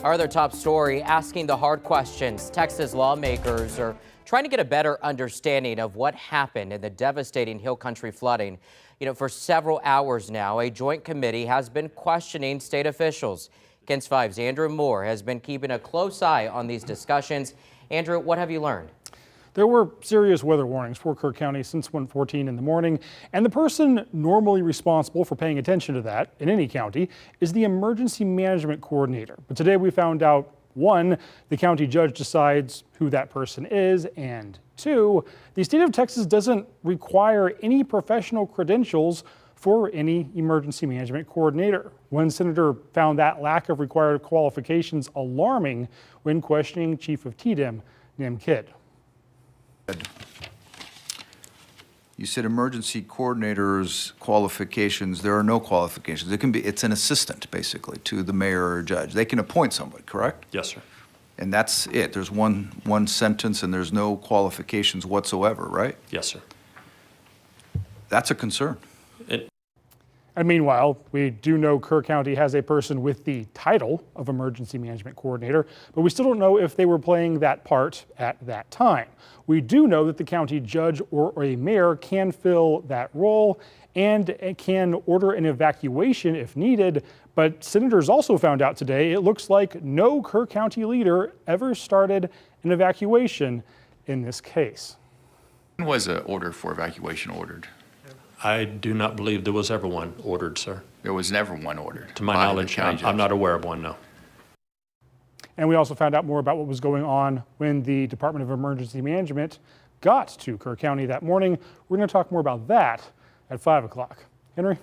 Our other top story, asking the hard questions. Texas lawmakers are trying to get a better understanding of what happened in the devastating Hill Country flooding. For several hours now, a joint committee has been questioning state officials. KENS 5's Andrew Moore has been keeping a close eye on these discussions. Andrew, what have you learned? There were serious weather warnings for Kirk County since 1:14 in the morning, and the person normally responsible for paying attention to that in any county is the emergency management coordinator. But today we found out, one, the county judge decides who that person is, and two, the state of Texas doesn't require any professional credentials for any emergency management coordinator. One senator found that lack of required qualifications alarming when questioning Chief of TDEM, Nim Kidd. You said emergency coordinators qualifications. There are no qualifications. It's an assistant basically to the mayor or judge. They can appoint somebody, correct? Yes, sir. And that's it. There's one sentence and there's no qualifications whatsoever, right? Yes, sir. That's a concern. And meanwhile, we do know Kirk County has a person with the title of emergency management coordinator, but we still don't know if they were playing that part at that time. We do know that the county judge or a mayor can fill that role and can order an evacuation if needed. But senators also found out today it looks like no Kirk County leader ever started an evacuation in this case. When was an order for evacuation ordered? I do not believe there was ever one ordered, sir. There was never one ordered. To my knowledge, I'm not aware of one, no. And we also found out more about what was going on when the Department of Emergency Management got to Kirk County that morning. We're going to talk more about that at 5 o'clock. Henry?